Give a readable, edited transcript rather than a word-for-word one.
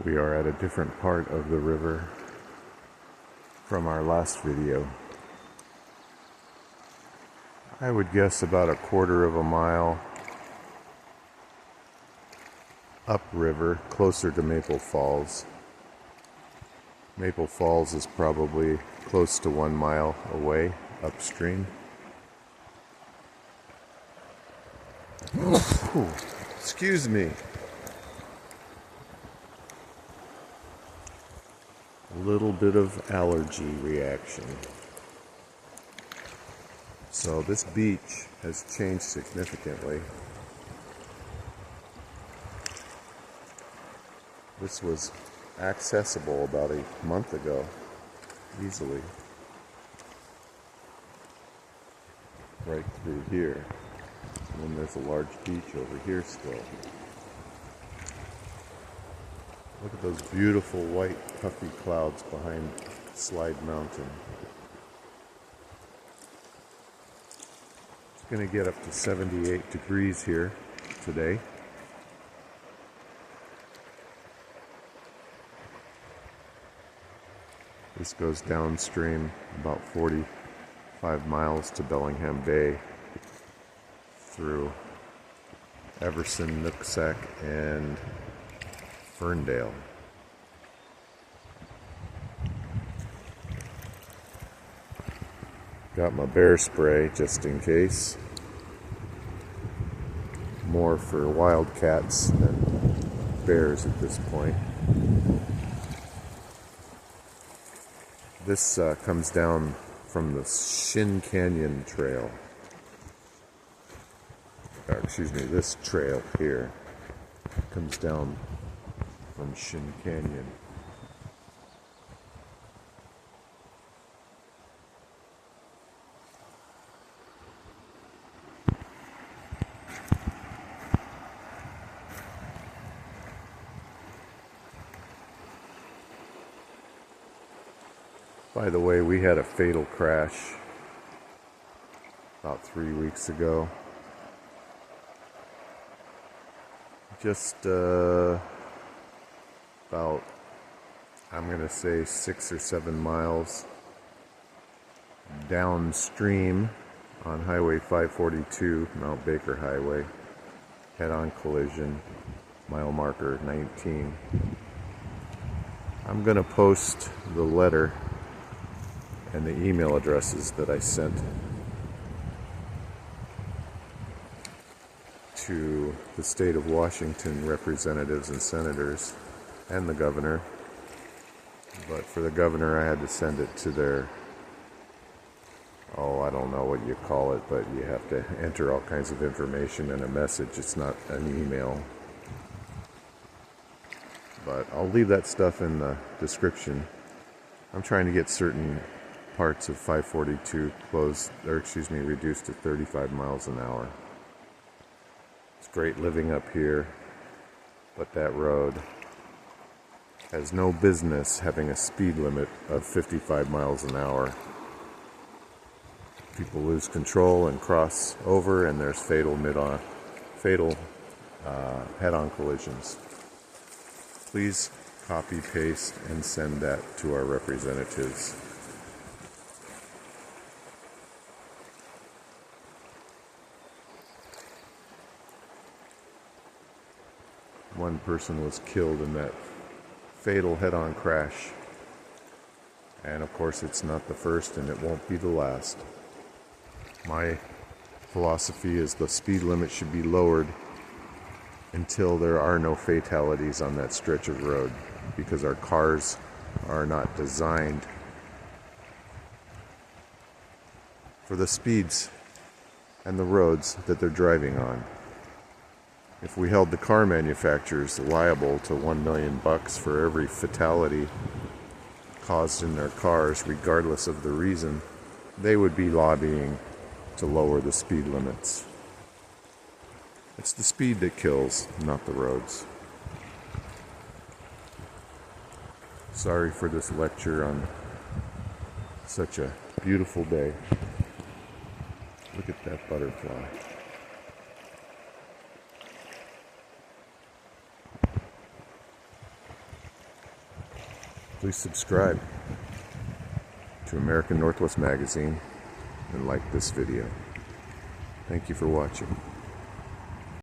We are at a different part of the river from our last video. I would guess about a quarter of a mile upriver, closer to Maple Falls. Maple Falls is probably close to 1 mile away upstream. Ooh, excuse me. A little bit of allergy reaction. So this beach has changed significantly. This was accessible about a month ago, easily. Right through here. And then there's a large beach over here still. Look at those beautiful white puffy clouds behind Slide Mountain. It's going to get up to 78 degrees here today. This goes downstream about 45 miles to Bellingham Bay through Everson, Nooksack, and Ferndale. Got my bear spray just in case. More for wildcats than bears at this point. This comes down from the Shin Canyon Trail. This trail here comes down from Shin Canyon. By the way, we had a fatal crash about 3 weeks ago. Just about, I'm going to say 6 or 7 miles downstream on Highway 542, Mount Baker Highway. Head-on collision, mile marker 19. I'm going to post the letter and the email addresses that I sent to the state of Washington representatives and senators and the governor. But for the governor, I had to send it to their, I don't know what you call it, but you have to enter all kinds of information in a message. It's not an email. But I'll leave that stuff in the description. I'm trying to get certain parts of 542 reduced to 35 miles an hour. It's great living up here, but that road has no business having a speed limit of 55 miles an hour. People lose control and cross over, and there's fatal head-on collisions. Please copy, paste, and send that to our representatives. One person was killed in that fatal head-on crash. And of course, it's not the first and it won't be the last. My philosophy is the speed limit should be lowered until there are no fatalities on that stretch of road, because our cars are not designed for the speeds and the roads that they're driving on. If we held the car manufacturers liable to $1 million for every fatality caused in their cars, regardless of the reason, they would be lobbying to lower the speed limits. It's the speed that kills, not the roads. Sorry for this lecture on such a beautiful day. Look at that butterfly. Please subscribe to American Northwest Magazine and like this video. Thank you for watching.